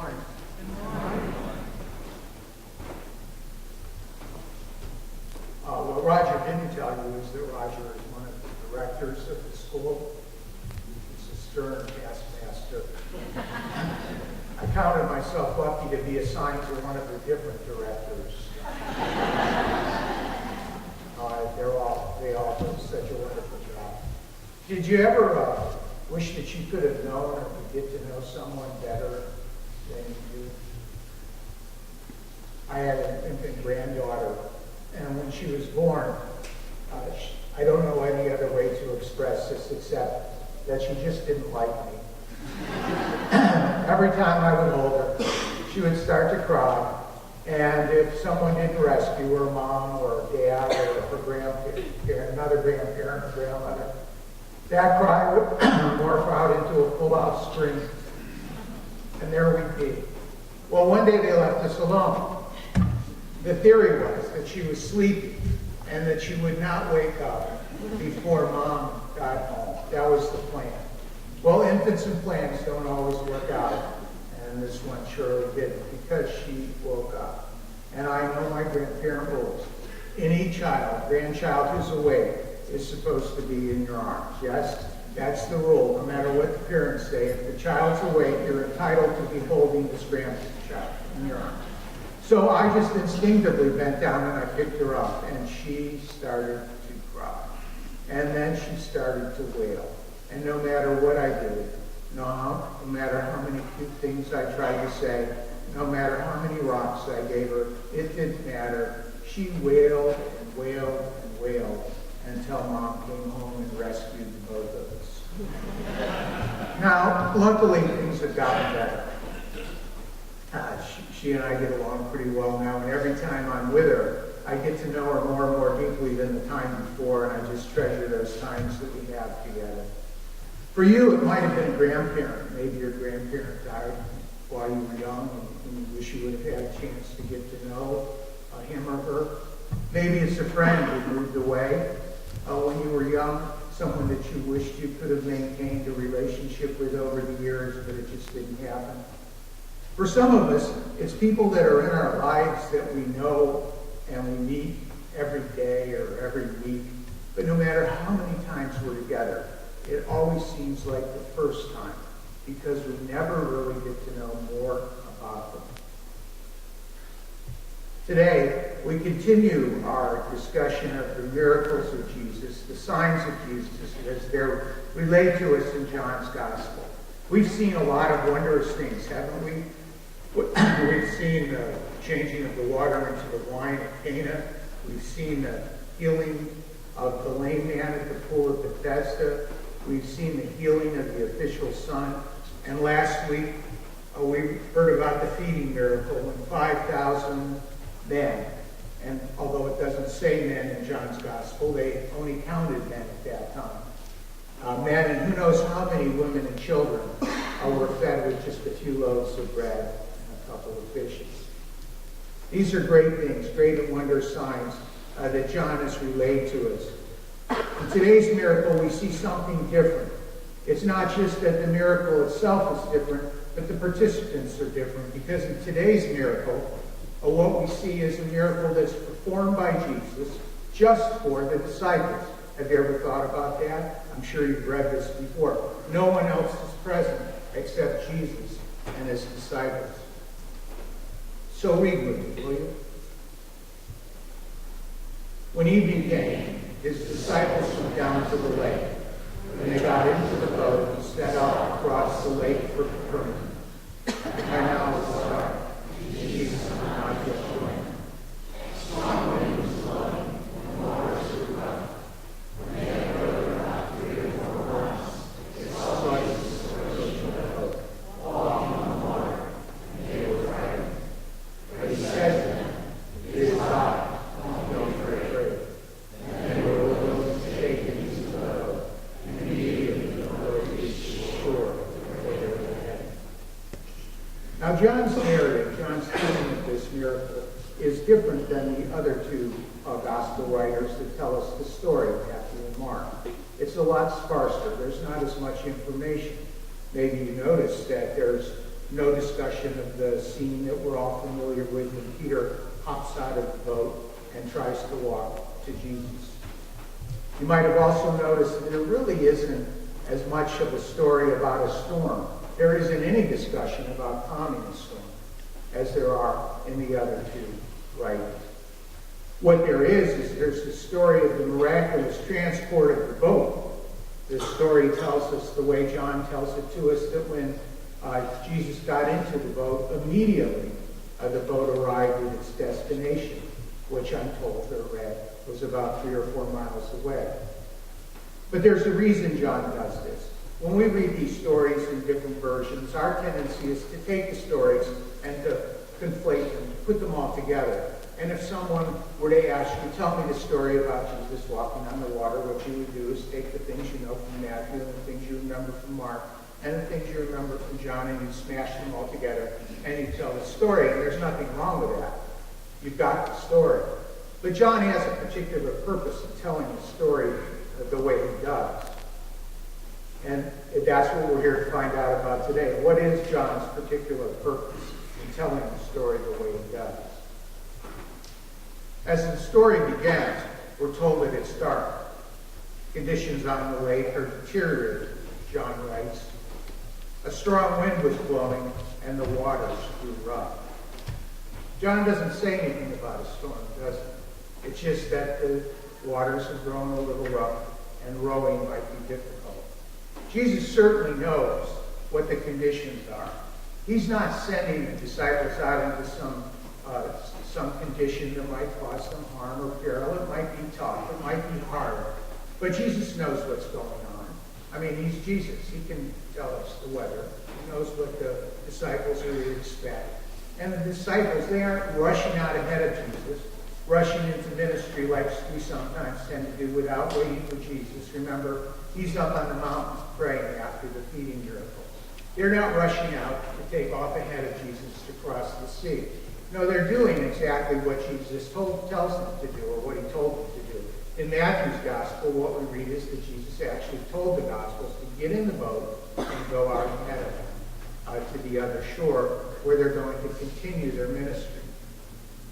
morning. What Roger didn't tell you is that Roger is one of the directors of the school. He's a stern taskmaster. I counted myself lucky to be assigned to one of the different directors. They all do such a wonderful job. Did you ever wish that you could have known or could get to know someone better than you do? I had an infant granddaughter, and when she was born, I don't know any other way to express this except that she just didn't like me. Every time I would hold her, she would start to cry. And if someone didn't rescue her, mom or dad or her grandparent, another grandparent or grandmother, that cry would morph out into a full-out scream. And there we'd be. Well, one day they left us alone. The theory was that she was sleepy and that she would not wake up before mom got home. That was the plan. Well, infants and plans don't always work out. And this one surely didn't, because she woke up. And I know my grandparent rules. Any grandchild who's awake is supposed to be in your arms. Yes, that's the rule, no matter what the parents say. If the child's awake, you're entitled to be holding this grandchild in your arms. So I just instinctively bent down and I picked her up, and she started to cry. And then she started to wail. And no matter what I did, no matter how many cute things I tried to say, no matter how many rocks I gave her, it didn't matter. She wailed and wailed and wailed until mom came home and rescued both of us. Now, luckily, things have gotten better. She and I get along pretty well now, and every time I'm with her, I get to know her more and more deeply than the time before, and I just treasure those times that we have together. For you, it might have been a grandparent. Maybe your grandparent died while you were young, and you wish you would have had a chance to get to know him or her. Maybe it's a friend who moved away when you were young, someone that you wished you could have maintained a relationship with over the years, but it just didn't happen. For some of us, it's people that are in our lives that we know and we meet every day or every week, but no matter how many times we're together, it always seems like the first time, because we never really get to know more about them. Today, we continue our discussion of the miracles of Jesus, the signs of Jesus, as they're relayed to us in John's Gospel. We've seen a lot of wondrous things, haven't we? We've seen the changing of the water into the wine at Cana. We've seen the healing of the lame man at the pool of Bethesda. We've seen the healing of the official son. And last week, we heard about the feeding miracle when 5,000 men, and although it doesn't say men in John's Gospel, they only counted men at that time. Men and who knows how many women and children were fed with just a few loaves of bread and a couple of fishes. These are great things, great and wondrous signs that John has relayed to us. In today's miracle, we see something different. It's not just that the miracle itself is different, but the participants are different. Because in today's miracle, what we see is a miracle that's performed by Jesus just for the disciples. Have you ever thought about that? I'm sure you've read this before. No one else is present except Jesus and his disciples. So read with me, will you? When evening came, his disciples went down to the lake. When they got into the boat, he set out across the lake for Capernaum. By now it was dark. Jesus did not yet join. Strong wind was blowing, and the waters were rough. When they had rowed about 3 or 4 miles, they saw Jesus approaching the boat, walking on the water, and they were frightened. But he said to them, "It is I, don't be afraid." And they were willing to take him into the boat, and immediately the boat reached the shore where they were headed. Now John's narrative, John's telling of this miracle, is different than the other two gospel writers that tell us the story, Matthew and Mark. It's a lot sparser. There's not as much information. Maybe you notice that there's no discussion of the scene that we're all familiar with when Peter hops out of the boat and tries to walk to Jesus. You might have also noticed that there really isn't as much of a story about a storm. There isn't any discussion about calming a storm as there are in the other two writings. What there is there's the story of the miraculous transport of the boat. This story tells us, the way John tells it to us, that when Jesus got into the boat, immediately the boat arrived at its destination, which I'm told or read was about 3 or 4 miles away. But there's a reason John does this. When we read these stories in different versions, our tendency is to take the stories and to conflate them, to put them all together. And if someone were to ask you, tell me the story about Jesus walking on the water, what you would do is take the things you know from Matthew and the things you remember from Mark and the things you remember from John, and you'd smash them all together and you'd tell the story. And there's nothing wrong with that. You've got the story. But John has a particular purpose in telling the story the way he does. And that's what we're here to find out about today. What is John's particular purpose in telling the story the way he does? As the story begins, we're told that it's dark. Conditions on the lake are deteriorating, John writes. A strong wind was blowing and the waters grew rough. John doesn't say anything about a storm, does he? It's just that the waters have grown a little rough and rowing might be difficult. Jesus certainly knows what the conditions are. He's not sending the disciples out into some condition that might cause them harm or peril. It might be tough. It might be hard. But Jesus knows what's going on. I mean, he's Jesus. He can tell us the weather. He knows what the disciples are to expect. And the disciples, they aren't rushing out ahead of Jesus, rushing into ministry like we sometimes tend to do without waiting for Jesus. Remember, he's up on the mountain praying after the feeding miracles. They're not rushing out to take off ahead of Jesus to cross the sea. No, they're doing exactly what Jesus tells them to do, or what he told them to do. In Matthew's gospel, what we read is that Jesus actually told the gospels to get in the boat and go out ahead of them to the other shore, where they're going to continue their ministry.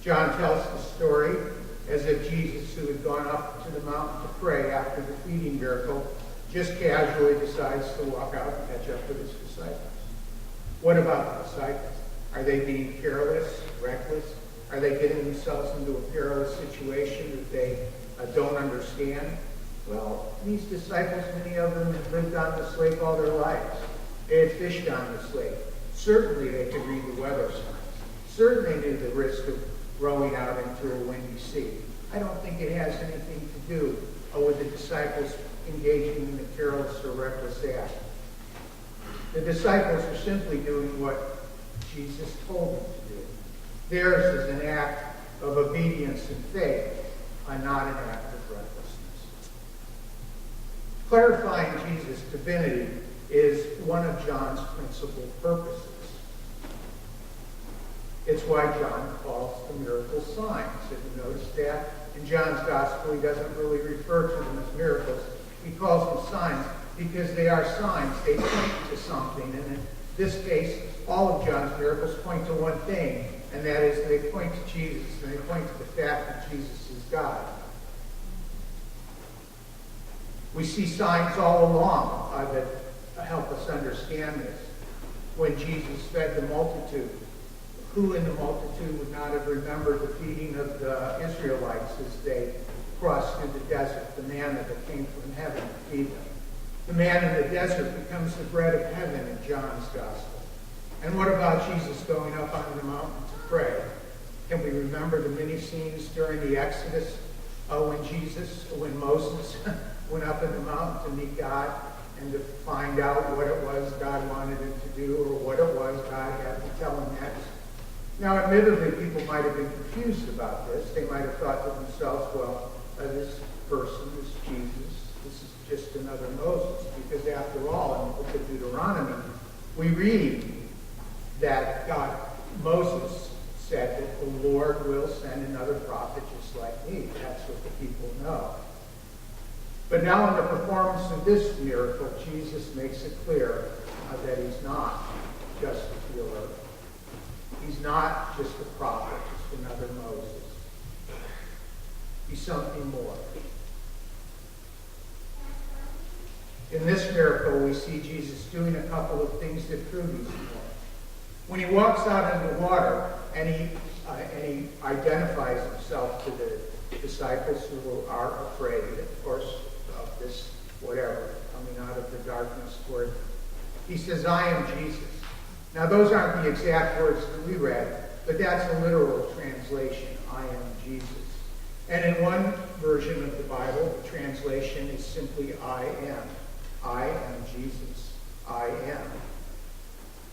John tells the story as if Jesus, who had gone up to the mountain to pray after the feeding miracle, just casually decides to walk out and catch up with his disciples. What about the disciples? Are they being careless, reckless? Are they getting themselves into a perilous situation that they don't understand? Well, these disciples, many of them had lived on this lake all their lives. They had fished on this lake. Certainly they could read the weather signs. Certainly knew the risk of rowing out into a windy sea. I don't think it has anything to do with the disciples engaging in a careless or reckless act. The disciples are simply doing what Jesus told them to do. Theirs is an act of obedience and faith, and not an act of recklessness. Clarifying Jesus' divinity is one of John's principal purposes. It's why John calls the miracles signs. Have you noticed that? In John's gospel, he doesn't really refer to them as miracles. He calls them signs because they are signs. They point to something. And in this case, all of John's miracles point to one thing, and that is they point to Jesus, and they point to the fact that Jesus is God. We see signs all along that help us understand this. When Jesus fed the multitude, who in the multitude would not have remembered the feeding of the Israelites as they crossed through the desert, the manna that came from heaven to feed them? The man in the desert becomes the bread of heaven in John's gospel. And what about Jesus going up on the mountain to pray? Can we remember the many scenes during the Exodus when Moses went up in the mountain to meet God and to find out what it was God wanted him to do, or what it was God had to tell him next? Now, admittedly, people might have been confused about this. They might have thought to themselves, well, this person, this Jesus, this is just another Moses. Because after all, in the book of Deuteronomy, we read that Moses said that the Lord will send another prophet just like me. That's what the people know. But now in the performance of this miracle, Jesus makes it clear that he's not just a healer. not just a prophet, just another Moses. He's something more. In this miracle, we see Jesus doing a couple of things that prove he's more. When he walks out in the water and he identifies himself to the disciples who are afraid, of course, of this whatever coming out of the darkness toward him, he says, "I am Jesus." Now, those aren't the exact words that we read, but that's a literal translation. I am Jesus. And in one version of the Bible, the translation is simply I am. I am Jesus. I am.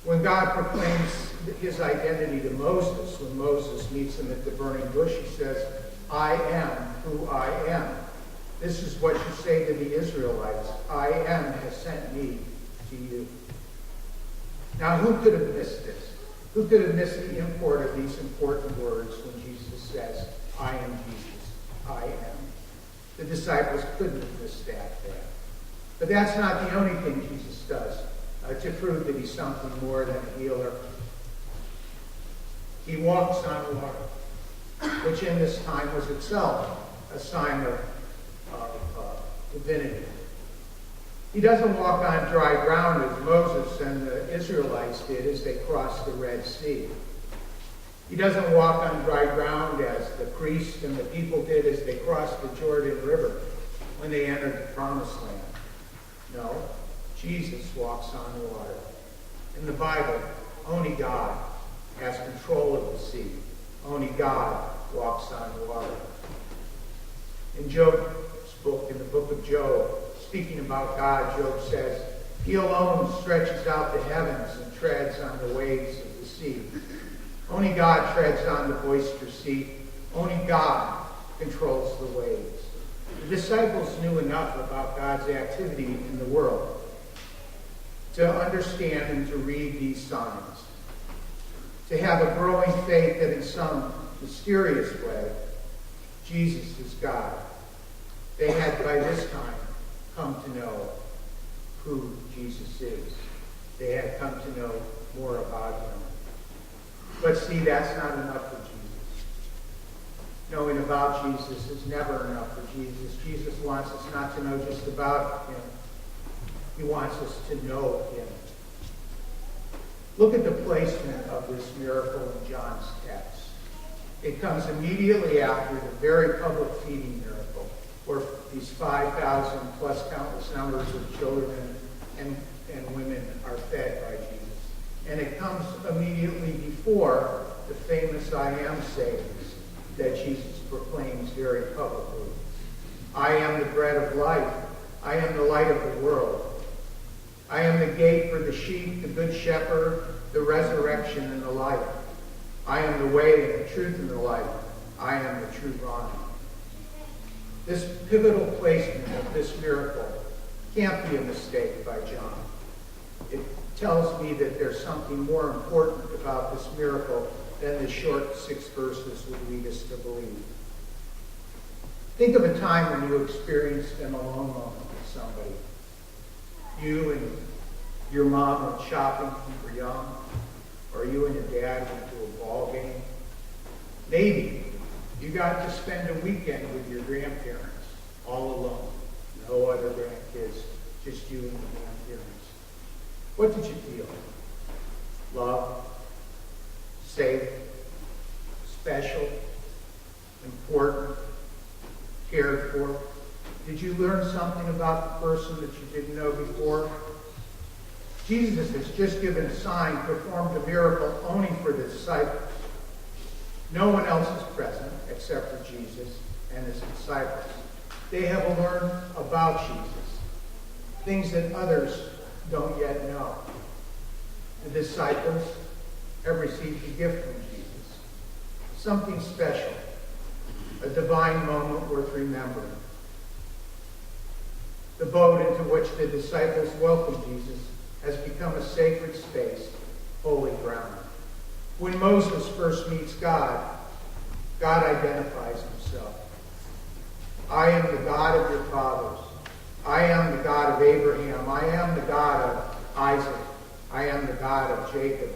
When God proclaims his identity to Moses, when Moses meets him at the burning bush, he says, "I am who I am." This is what you say to the Israelites. I am has sent me to you. Now, who could have missed this? Who could have missed the import of these important words when Jesus says, I am Jesus, I am? The disciples couldn't have missed that. But that's not the only thing Jesus does to prove that he's something more than a healer. He walks on water, which in this time was itself a sign of divinity. He doesn't walk on dry ground as Moses and the Israelites did as they crossed the Red Sea. He doesn't walk on dry ground as the priests and the people did as they crossed the Jordan River when they entered the Promised Land. No, Jesus walks on water. In the Bible, only God has control of the sea. Only God walks on water. In Job's book, in the book of Job, speaking about God, Job says, he alone stretches out the heavens and treads on the waves of the sea. Only God treads on the boisterous sea. Only God controls the waves. The disciples knew enough about God's activity in the world to understand and to read these signs, to have a growing faith that in some mysterious way, Jesus is God. They had by this time come to know who Jesus is. They had come to know more about him. But see, that's not enough for Jesus. Knowing about Jesus is never enough for Jesus. Jesus wants us not to know just about him. He wants us to know him. Look at the placement of this miracle in John's text. It comes immediately after the very public feeding miracle, where these 5,000 plus countless numbers of children and women are fed by Jesus. And it comes immediately before the famous I am sayings that Jesus proclaims very publicly. I am the bread of life. I am the light of the world. I am the gate for the sheep, the good shepherd, the resurrection and the life. I am the way and the truth and the life. I am the true vine. This pivotal placement of this miracle can't be a mistake by John. It tells me that there's something more important about this miracle than the short 6 verses would lead us to believe. Think of a time when you experienced an alone moment with somebody. You and your mom went shopping when you were young, or you and your dad went to a ball game. Maybe you got to spend a weekend with your grandparents, all alone. No other grandkids, just you and your grandparents. What did you feel? Love, safe, special, important, cared for? Did you learn something about the person that you didn't know before? Jesus has just given a sign, performed a miracle only for the disciples. No one else is present except for Jesus and his disciples. They have learned about Jesus, things that others don't yet know. The disciples have received a gift from Jesus, something special, a divine moment worth remembering. The boat into which the disciples welcomed Jesus has become a sacred space, holy ground. When Moses first meets God, God identifies himself. I am the God of your fathers. I am the God of Abraham. I am the God of Isaac. I am the God of Jacob.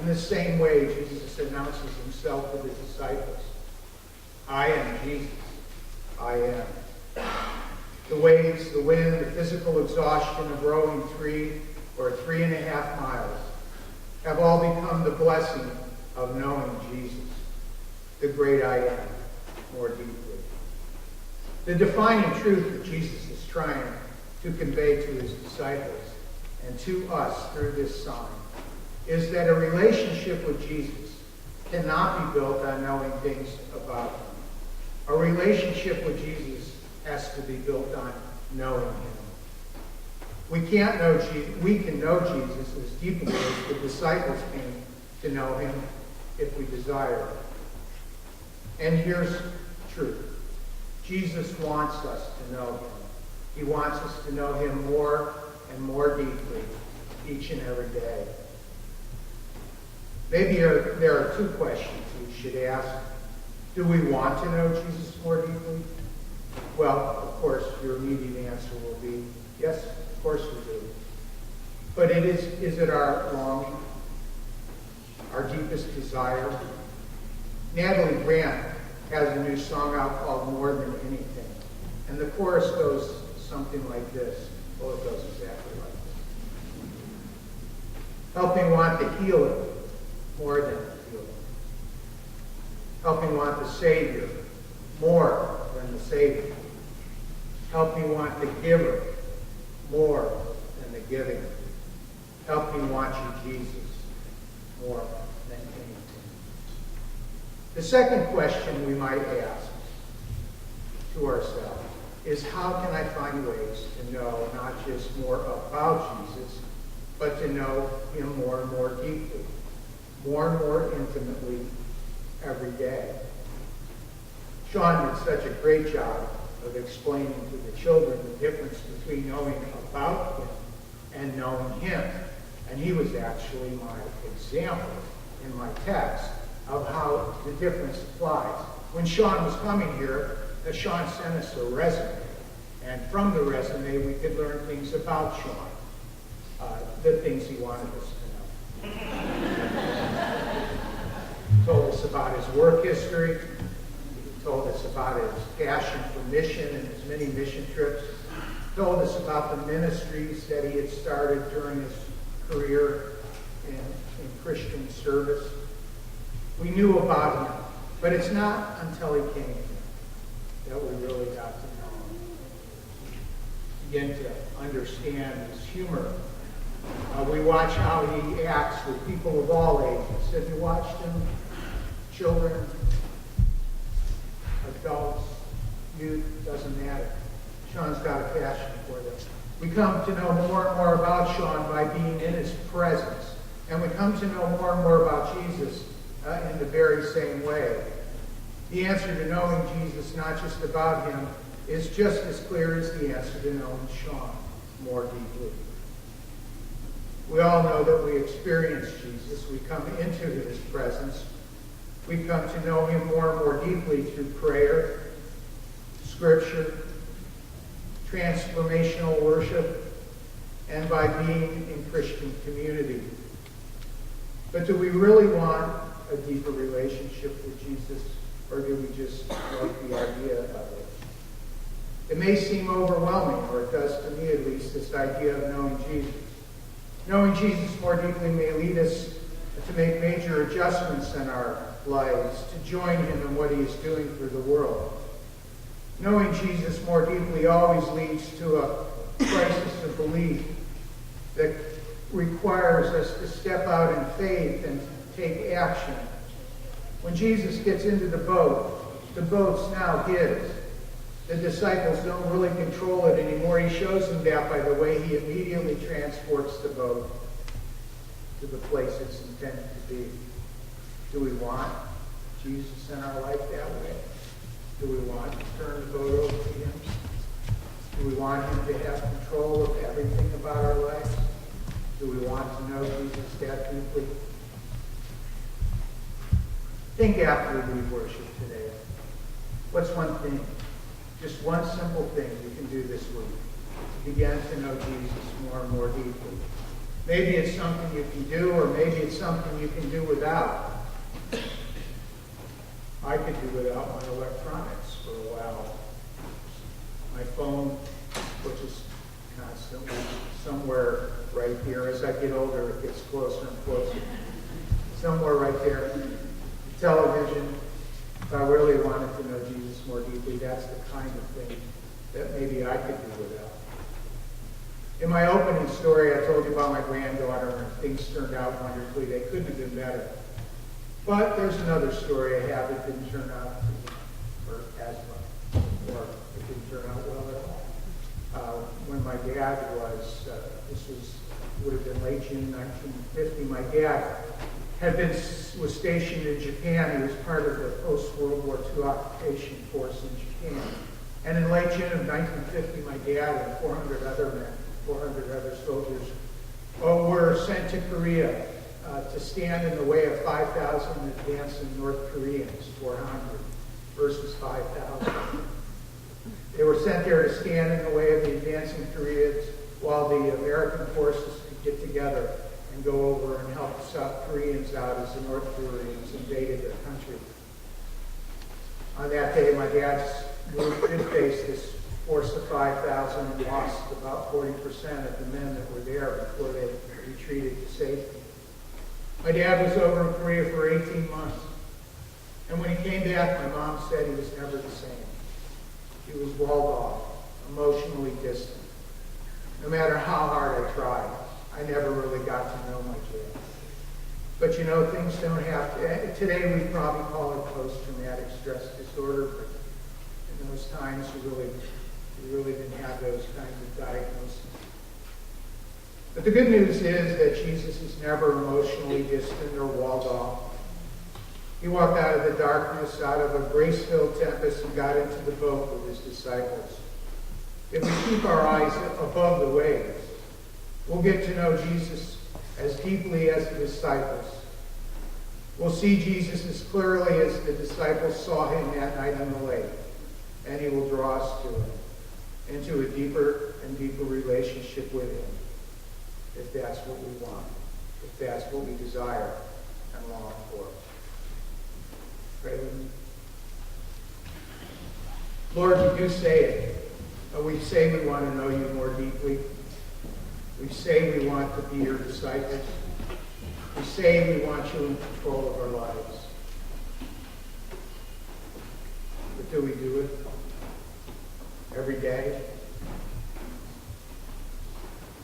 In the same way, Jesus announces himself to the disciples. I am Jesus. I am. The waves, the wind, the physical exhaustion of rowing 3 or 3.5 miles have all become the blessing of knowing Jesus, the great I am, more deeply. The defining truth that Jesus is trying to convey to his disciples and to us through this sign is that a relationship with Jesus cannot be built on knowing things about him. A relationship with Jesus has to be built on knowing him. We can know Jesus as deeply as the disciples came to know him if we desire it. And here's truth. Jesus wants us to know him. He wants us to know him more and more deeply each and every day. Maybe there are 2 questions we should ask. Do we want to know Jesus more deeply? Well, of course, your immediate answer will be, yes, of course we do. But is it our longing, our deepest desire? Natalie Grant has a new song out called More Than Anything. And the chorus goes something like this. Well, it goes exactly like this. Help me want the healer more than the healer. Help me want the Savior more than the Savior. Help me want the giver more than the giving. Help me want you, Jesus, more than anything. The second question we might ask to ourselves is, how can I find ways to know not just more about Jesus, but to know him more and more deeply, more and more intimately every day? Sean did such a great job of explaining to the children the difference between knowing about him and knowing him. And he was actually my example in my text of how the difference applies. When Sean was coming here, Sean sent us a resume. And from the resume, we could learn things about Sean, the things he wanted us to know. Told us about his work history. He told us about his passion for mission and his many mission trips. Told us about the ministries that he had started during his career in Christian service. We knew about him, but it's not until he came that we really got to know him. Begin to understand his humor. We watch how he acts with people of all ages. Have you watched him? Children, adults, youth, doesn't matter. Sean's got a passion for them. We come to know more and more about Sean by being in his presence. And we come to know more and more about Jesus in the very same way. The answer to knowing Jesus, not just about him, is just as clear as the answer to knowing Sean more deeply. We all know that we experience Jesus. We come into his presence. We come to know him more and more deeply through prayer, scripture, transformational worship, and by being in Christian community. But do we really want a deeper relationship with Jesus, or do we just like the idea of it? It may seem overwhelming, or it does to me at least, this idea of knowing Jesus. Knowing Jesus more deeply may lead us to make major adjustments in our lives, to join him in what he is doing for the world. Knowing Jesus more deeply always leads to a crisis of belief that requires us to step out in faith and take action. When Jesus gets into the boat's now his. The disciples don't really control it anymore. He shows them that by the way he immediately transports the boat to the place it's intended to be. Do we want Jesus in our life that way? Do we want to turn the boat over to him? Do we want him to have control of everything about our lives? Do we want to know Jesus that deeply? Think after we worship today. What's one thing? Just one simple thing you can do this week to begin to know Jesus more and more deeply. Maybe it's something you can do, or maybe it's something you can do without. I could do without my electronics for a while. My phone, which is constantly somewhere right here. As I get older, it gets closer and closer. Somewhere right there. Television. If I really wanted to know Jesus more deeply, that's the kind of thing that maybe I could do without. In my opening story, I told you about my granddaughter, and things turned out wonderfully. They couldn't have been better. But there's another story I have that didn't turn out as well, or it didn't turn out well at all. When my dad would have been late June 1950, my dad was stationed in Japan. He was part of the post-World War II occupation force in Japan. And in late June of 1950, my dad and 400 other soldiers were sent to Korea to stand in the way of 5,000 advancing North Koreans, 400 versus 5,000. They were sent there to stand in the way of the advancing Koreans while the American forces could get together and go over and help the South Koreans out as the North Koreans invaded their country. On that day, my dad's group did face this force of 5,000 and lost about 40% of the men that were there before they retreated to safety. My dad was over in Korea for 18 months. And when he came back, my mom said he was never the same. He was walled off, emotionally distant. No matter how hard I tried, I never really got to know my dad. But you know, things don't have to. Today we probably call it post-traumatic stress disorder, but in those times we really didn't have those kinds of diagnoses. But the good news is that Jesus is never emotionally distant or walled off. He walked out of the darkness, out of a grace-filled tempest, and got into the boat with his disciples. If we keep our eyes above the waves, we'll get to know Jesus as deeply as the disciples. We'll see Jesus as clearly as the disciples saw him that night on the lake, and he will draw us to him, into a deeper and deeper relationship with him, if that's what we want, if that's what we desire and long for. Pray with me. Lord, we do say it. We say we want to know you more deeply. We say we want to be your disciples. We say we want you in control of our lives. But do we do it every day?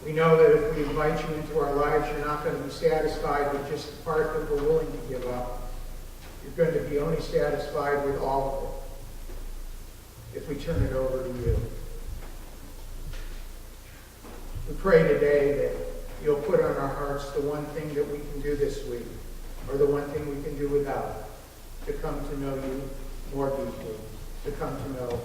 We know that if we invite you into our lives, you're not going to be satisfied with just the part that we're willing to give up. You're going to be only satisfied with all of it if we turn it over to you. We pray today that you'll put on our hearts the one thing that we can do this week, or the one thing we can do without, to come to know you more deeply, to come to know